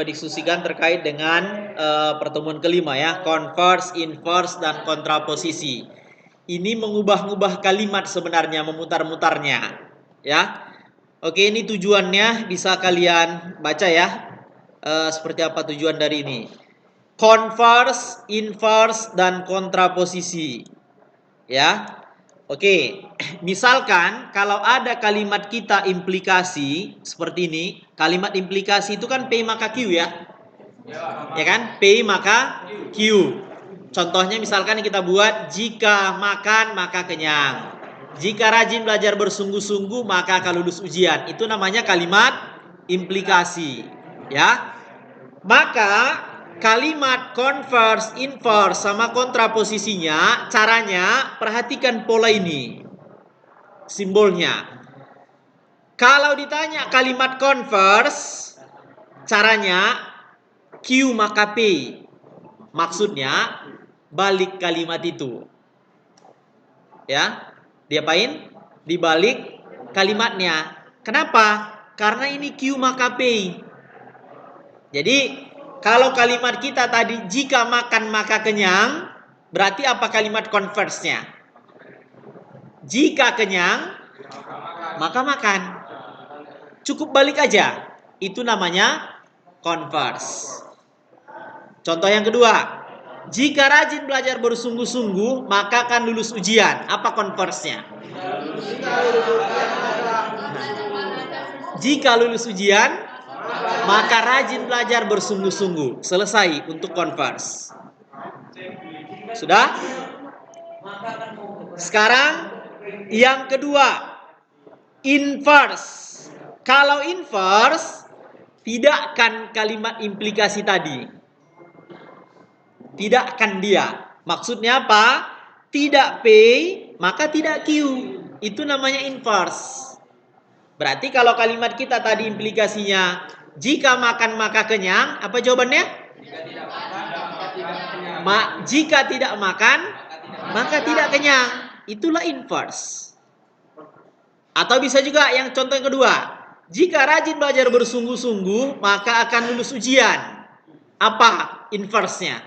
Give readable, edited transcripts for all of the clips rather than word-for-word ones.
Diskusikan terkait dengan pertemuan kelima ya, converse, inverse, dan kontraposisi. Ini mengubah-ubah kalimat sebenarnya, memutar-mutarnya ya. Oke, ini tujuannya bisa kalian baca ya, seperti apa tujuan dari ini. Converse, inverse, dan kontraposisi ya. Oke, misalkan kalau ada kalimat kita implikasi seperti ini, kalimat implikasi itu kan P maka Q ya. Ya kan? P maka Q. Contohnya misalkan kita buat jika makan maka kenyang. Jika rajin belajar bersungguh-sungguh maka akan lulus ujian. Itu namanya kalimat implikasi, ya. Maka kalimat converse, inverse sama kontraposisinya, caranya perhatikan pola ini. Simbolnya. Kalau ditanya kalimat converse, caranya Q maka P. Maksudnya balik kalimat itu. Ya. Diapain? Dibalik kalimatnya. Kenapa? Karena ini Q maka P. Jadi kalau kalimat kita tadi jika makan maka kenyang, berarti apa kalimat converse-nya? Jika kenyang maka makan. Cukup balik aja. Itu namanya converse. Contoh yang kedua, jika rajin belajar bersungguh-sungguh maka akan lulus ujian. Apa converse-nya? Jika lulus ujian maka rajin belajar bersungguh-sungguh. Selesai untuk converse. Sudah? Sekarang yang kedua, inverse. Kalau inverse, tidakkan kalimat implikasi tadi. Tidakkan dia. Maksudnya apa? Tidak P, maka tidak Q. Itu namanya inverse. Berarti kalau kalimat kita tadi implikasinya jika makan maka kenyang, apa jawabannya? Jika tidak makan, maka tidak kenyang. Itulah inverse. Atau bisa juga yang contoh yang kedua. Jika rajin belajar bersungguh-sungguh, maka akan lulus ujian. Apa inverse-nya?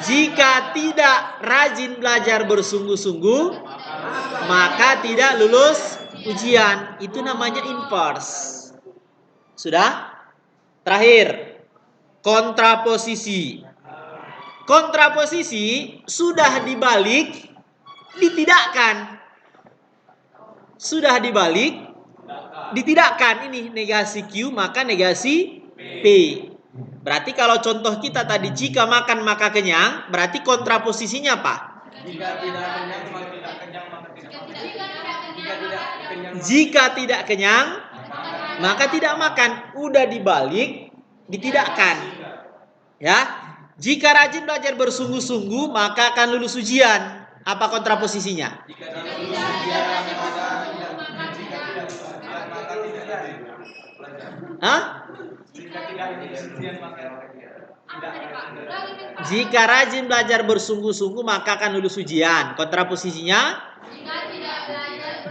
Jika tidak rajin belajar bersungguh-sungguh, maka tidak lulus ujian. Itu namanya inverse. Sudah? Terakhir, kontraposisi. Kontraposisi sudah dibalik, ditidakkan. Sudah dibalik, ditidakkan. Ini negasi Q maka negasi P. Berarti kalau contoh kita tadi jika makan maka kenyang, berarti kontraposisinya apa? Jika tidak kenyang maka tidak makan. Udah dibalik, ditidakkan. Ya. Jika rajin belajar bersungguh-sungguh maka akan lulus ujian. Apa kontraposisinya? Hah? Jika rajin belajar bersungguh-sungguh maka akan lulus ujian. Kontraposisinya?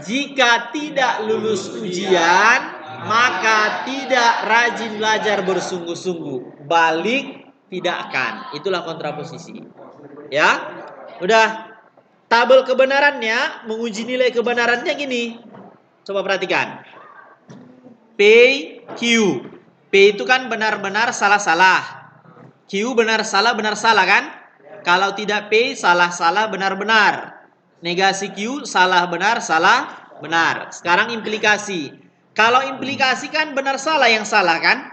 Jika tidak lulus ujian maka tidak rajin belajar bersungguh-sungguh. Balik, tidakkan. Itulah kontraposisi. Ya? Udah. Tabel kebenarannya, menguji nilai kebenarannya gini. Coba perhatikan. P, Q. P itu kan benar-benar salah-salah. Q benar-salah kan? Kalau tidak P, salah-salah benar-benar. Negasi Q, salah benar. Sekarang implikasi. Kalau implikasi kan benar-salah yang salah kan?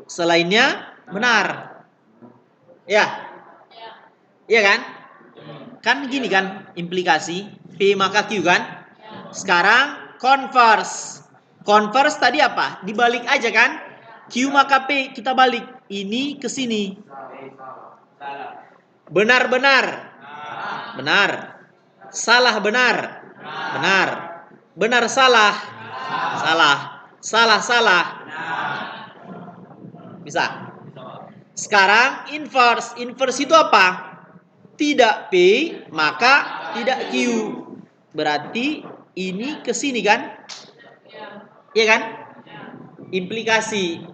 Selainnya benar. Ya? Iya kan? Kan gini kan implikasi. P maka Q kan? Sekarang converse. Converse tadi apa? Dibalik aja kan? Q maka P kita balik. Ini ke sini. Benar-benar. Benar. Salah benar. Benar. Benar salah. Salah. Salah. Bisa. Sekarang inverse. Inverse itu apa? Tidak P maka tidak Q. Berarti ini ke sini kan? Iya kan? Implikasi.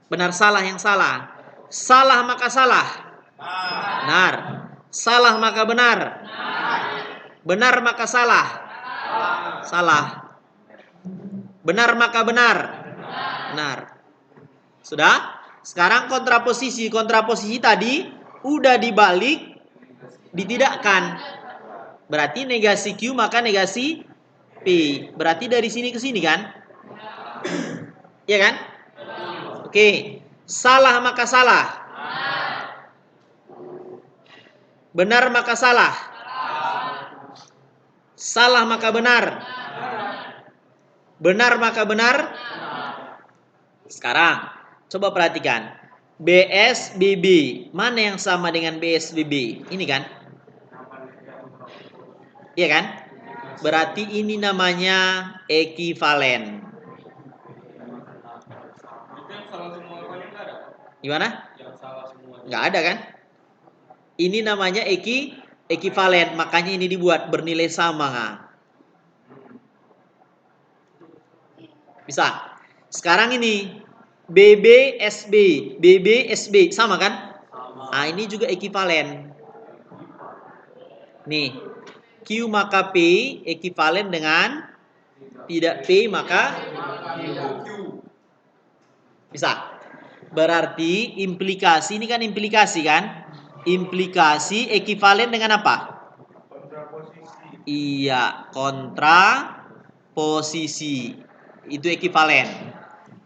Benar salah yang salah. Salah maka salah. Benar. Salah maka benar. Benar maka salah. Salah. Benar maka benar. Benar. Sudah? Sekarang kontraposisi. Kontraposisi tadi udah dibalik, ditidakkan. Berarti negasi Q maka negasi P. Berarti dari sini ke sini kan? Iya kan? Oke. Salah maka salah. Benar maka salah. Salah maka benar. Benar maka benar. Sekarang coba perhatikan. BSBB. Mana yang sama dengan BSBB? Ini kan? Iya kan? Berarti ini namanya ekivalen. Gimana? Nggak ada kan? Ini namanya ekivalen. Makanya ini dibuat bernilai sama. Bisa. Sekarang ini BBSB. BBSB sama kan? Nah, ini juga ekivalen. Nih. Q maka P ekivalen dengan tidak P maka Q. Bisa. Berarti implikasi ini kan implikasi kan? Implikasi ekivalen dengan apa? Kontraposisi. Iya, kontraposisi. Itu ekivalen.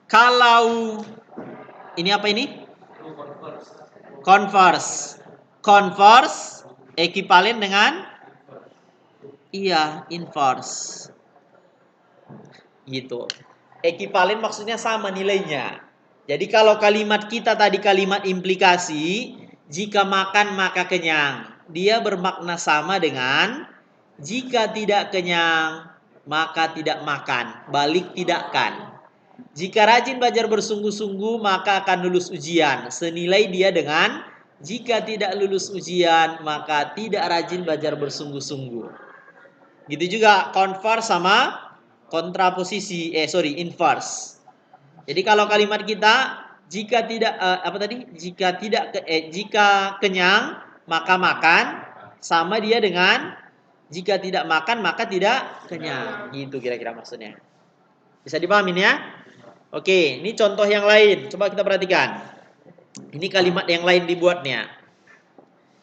Kalau ini apa ini? Converse. Converse ekivalen dengan inverse. Gitu. Ekivalen maksudnya sama nilainya. Jadi kalau kalimat kita tadi kalimat implikasi, jika makan maka kenyang. Dia bermakna sama dengan jika tidak kenyang maka tidak makan. Balik tidakkan. Jika rajin belajar bersungguh-sungguh maka akan lulus ujian. Senilai dia dengan jika tidak lulus ujian maka tidak rajin belajar bersungguh-sungguh. Gitu juga converse sama kontraposisi, inverse. Jadi kalau kalimat kita jika tidak jika kenyang maka makan sama dia dengan jika tidak makan maka tidak kenyang. Gitu kira-kira maksudnya. Bisa dipahamin ya? Oke, ini contoh yang lain. Coba kita perhatikan. Ini kalimat yang lain dibuatnya.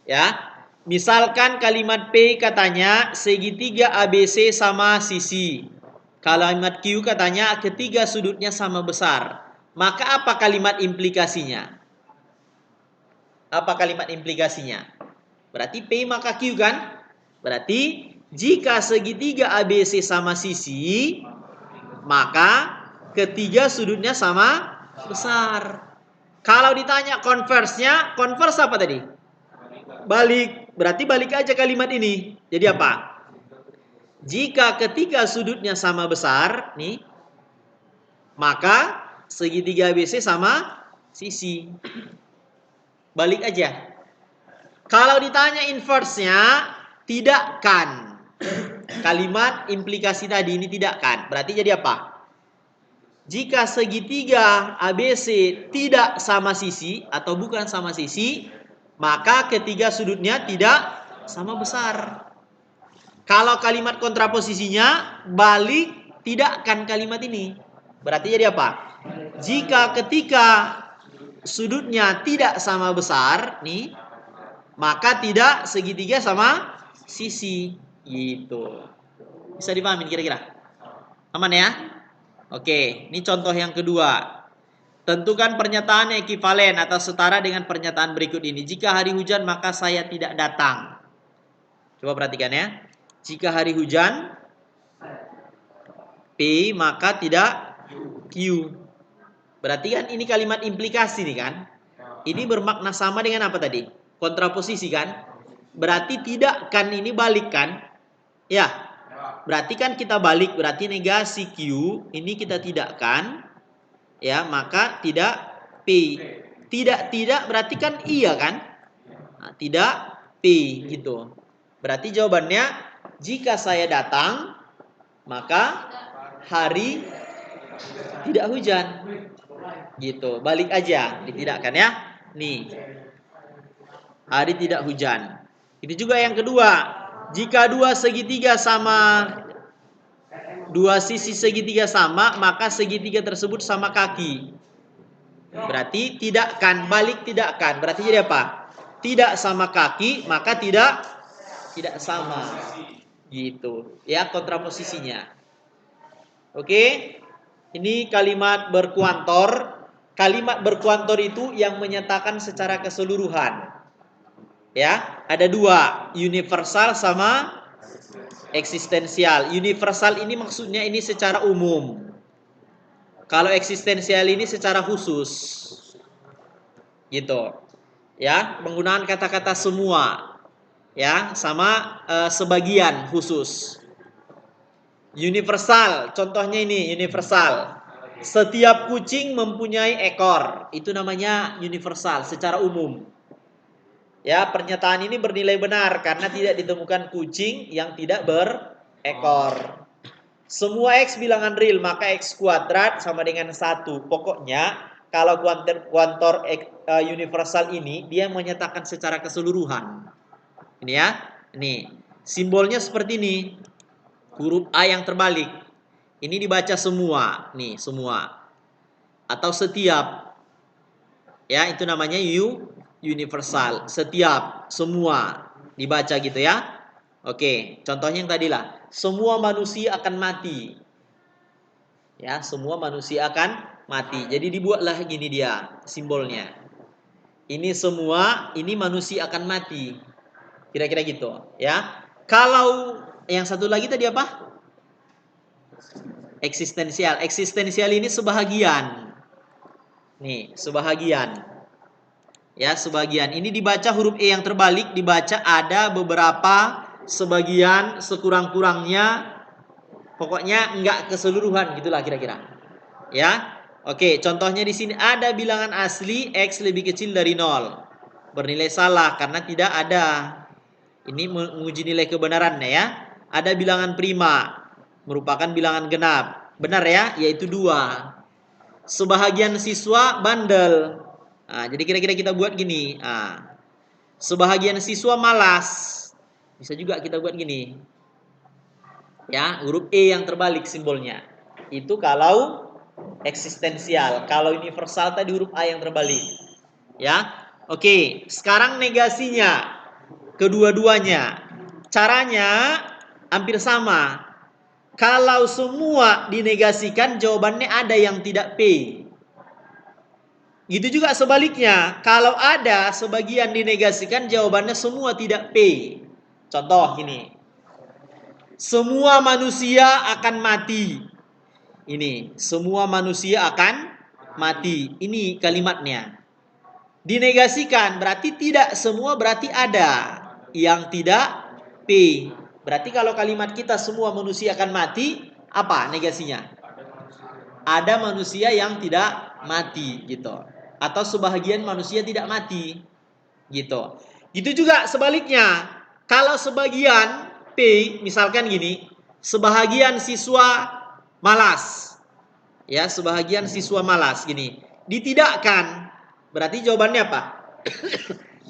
Ya. Misalkan kalimat P katanya segitiga ABC sama sisi. Kalimat Q katanya ketiga sudutnya sama besar. Maka apa kalimat implikasinya? Apa kalimat implikasinya? Berarti P maka Q kan? Berarti jika segitiga ABC sama sisi, maka ketiga sudutnya sama besar. Kalau ditanya converse-nya, converse apa tadi? Balik. Berarti balik aja kalimat ini. Jadi apa? Jika ketiga sudutnya sama besar, nih, maka segitiga ABC sama sisi. Balik aja. Kalau ditanya inverse-nya, tidakkan. Kalimat implikasi tadi ini tidakkan. Berarti jadi apa? Jika segitiga ABC tidak sama sisi atau bukan sama sisi, maka ketiga sudutnya tidak sama besar. Kalau kalimat kontraposisinya balik tidakkan kalimat ini. Berarti jadi apa? Jika ketika sudutnya tidak sama besar nih, maka tidak segitiga sama sisi. Gitu. Bisa dipahami kira-kira? Aman ya? Oke, ini contoh yang kedua. Tentukan pernyataan ekivalen atau setara dengan pernyataan berikut ini. Jika hari hujan maka saya tidak datang. Coba perhatikan ya. Jika hari hujan, P maka tidak Q. Berarti kan ini kalimat implikasi nih kan. Ini bermakna sama dengan apa tadi? Kontraposisi kan. Berarti tidak kan ini balik kan. Ya. Berarti kan kita balik. Berarti negasi Q. Ini kita tidak kan. Ya maka tidak P. Tidak berarti kan iya kan. Nah, tidak P gitu. Berarti jawabannya jika saya datang, maka hari Tidak hujan. Gitu. Balik aja, ditidakkan ya. Nih. Hari tidak hujan. Itu juga yang kedua. Jika dua sisi segitiga sama, maka segitiga tersebut sama kaki. Berarti tidakkan, balik tidakkan. Berarti jadi apa? Tidak sama kaki, maka tidak sama. Gitu. Ya, kontraposisinya. Oke? Ini kalimat berkuantor. Kalimat berkuantor itu yang menyatakan secara keseluruhan. Ya, ada dua, universal sama eksistensial. Universal ini maksudnya ini secara umum. Kalau eksistensial ini secara khusus. Gitu. Ya, penggunaan kata-kata semua. Ya, sama sebagian khusus. Universal, contohnya ini universal. Setiap kucing mempunyai ekor. Itu namanya universal secara umum. Ya, pernyataan ini bernilai benar karena tidak ditemukan kucing yang tidak berekor. Semua X bilangan real, maka X kuadrat sama dengan 1. Pokoknya, kalau kuantor universal ini, dia menyatakan secara keseluruhan. Ini ya, ini. Simbolnya seperti ini. Huruf A yang terbalik. Ini dibaca semua. Nih, semua. Atau setiap. Ya, itu namanya universal. Setiap, semua. Dibaca gitu ya. Oke, contohnya yang tadi lah. Semua manusia akan mati. Ya, semua manusia akan mati. Jadi dibuatlah gini dia simbolnya. Ini semua, ini manusia akan mati. Kira-kira gitu, ya. Kalau yang satu lagi tadi apa? Eksistensial. Eksistensial ini sebahagian. Nih, sebahagian. Ya, sebagian. Ini dibaca huruf E yang terbalik, dibaca ada beberapa sebagian sekurang-kurangnya. Pokoknya enggak keseluruhan gitulah kira-kira. Ya. Oke, contohnya di sini ada bilangan asli X lebih kecil dari 0. Bernilai salah karena tidak ada. Ini menguji nilai kebenarannya ya. Ada bilangan prima merupakan bilangan genap. Benar ya, yaitu 2. Sebahagian siswa bandel. Nah, jadi kira-kira kita buat gini. Nah, sebahagian siswa malas. Bisa juga kita buat gini. Ya, huruf E yang terbalik simbolnya. Itu kalau eksistensial. Kalau universal tadi huruf A yang terbalik. Ya. Oke, sekarang negasinya. Kedua-duanya. Caranya hampir sama. Kalau semua dinegasikan, jawabannya ada yang tidak P. Gitu juga sebaliknya. Kalau ada sebagian dinegasikan, jawabannya semua tidak P. Contoh gini. Semua manusia akan mati. Ini, semua manusia akan mati. Ini kalimatnya. Dinegasikan berarti tidak semua, berarti ada yang tidak P. Berarti kalau kalimat kita semua manusia akan mati, apa negasinya? Ada manusia yang tidak mati gitu. Atau sebahagian manusia tidak mati gitu. Itu juga sebaliknya. Kalau sebagian P, misalkan gini, sebahagian siswa malas. Ya, sebahagian siswa malas gini. Ditidakkan. Berarti jawabannya apa?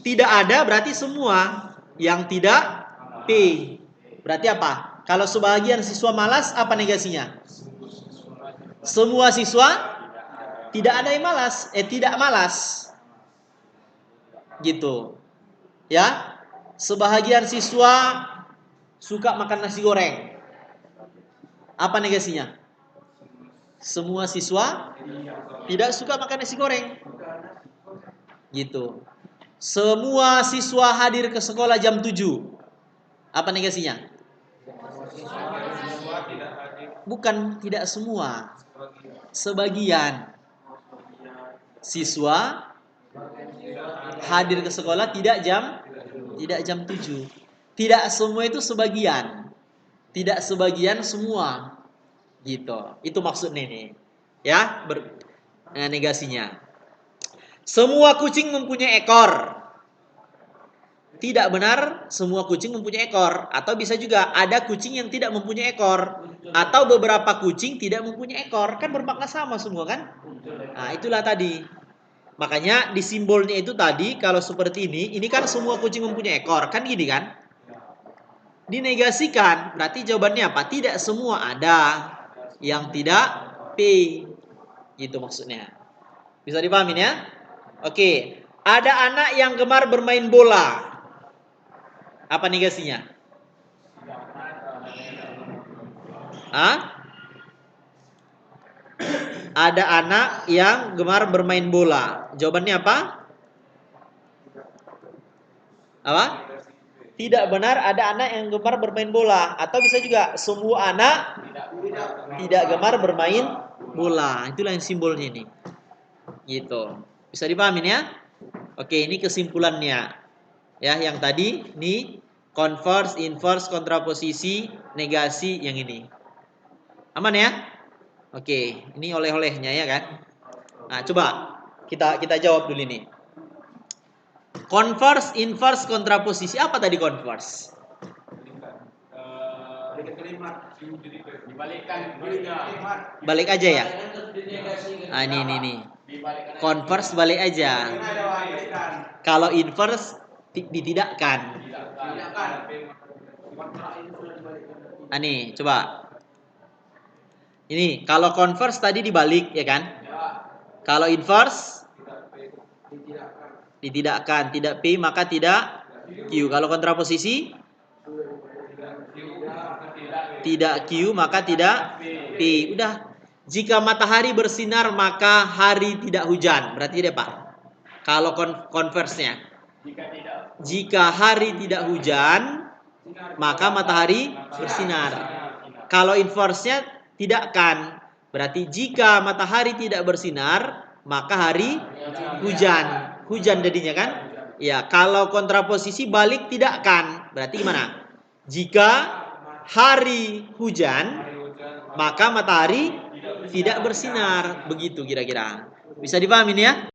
Tidak ada berarti semua. Yang tidak P. Berarti apa? Kalau sebahagian siswa malas, apa negasinya? Semua siswa tidak ada yang malas. Tidak malas. Gitu. Ya. Sebahagian siswa suka makan nasi goreng. Apa negasinya? Semua siswa tidak suka makan nasi goreng. Gitu. Semua siswa hadir ke sekolah jam 7. Apa negasinya? Bukan tidak semua. Sebagian siswa hadir ke sekolah tidak jam 7. Tidak semua itu sebagian. Tidak sebagian semua. Gitu. Itu maksudnya nih. Ya, negasinya. Semua kucing mempunyai ekor. tidak benar semua kucing mempunyai ekor, atau bisa juga ada kucing yang tidak mempunyai ekor, atau beberapa kucing tidak mempunyai ekor, kan bermakna sama semua kan? Nah, itulah tadi. Makanya di simbolnya itu tadi kalau seperti ini kan semua kucing mempunyai ekor, kan gini kan? Dinegasikan, berarti jawabannya apa? Tidak semua ada, yang tidak P. Gitu maksudnya. Bisa dipahamin ya? Oke, ada anak yang gemar bermain bola. Apa negasinya? Hah? Ada anak yang gemar bermain bola. Jawabannya apa? Apa? Tidak benar ada anak yang gemar bermain bola. Atau bisa juga semua anak tidak gemar bermain bola. Itulah yang simbolnya ini. Gitu. Bisa dipahamin ya? Oke, ini kesimpulannya. Ya, yang tadi ini converse, inverse, kontraposisi, negasi yang ini. Aman ya? Oke, ini oleh-olehnya ya kan? Nah, coba kita jawab dulu ini. Converse, inverse, kontraposisi. Apa tadi converse? Balik aja ya? Ah, ini. Converse balik aja. Kalau inverse ditidakkan. Ah, nih, coba. Ini, kalau converse tadi dibalik ya kan? Kalau inverse ditidakkan, tidak P maka tidak Q. Kalau kontraposisi tidak Q maka tidak P. Udah. Jika matahari bersinar maka hari tidak hujan. Berarti dia Pak. Kalau converse-nya. Jika hari tidak hujan maka matahari bersinar. Kalau inverse-nya tidakkan. Berarti jika matahari tidak bersinar maka hari hujan. Hujan jadinya kan? Ya, kalau kontraposisi balik tidakkan. Berarti gimana? Jika hari hujan maka matahari tidak bersinar. Begitu kira-kira. Bisa dipahamin ya?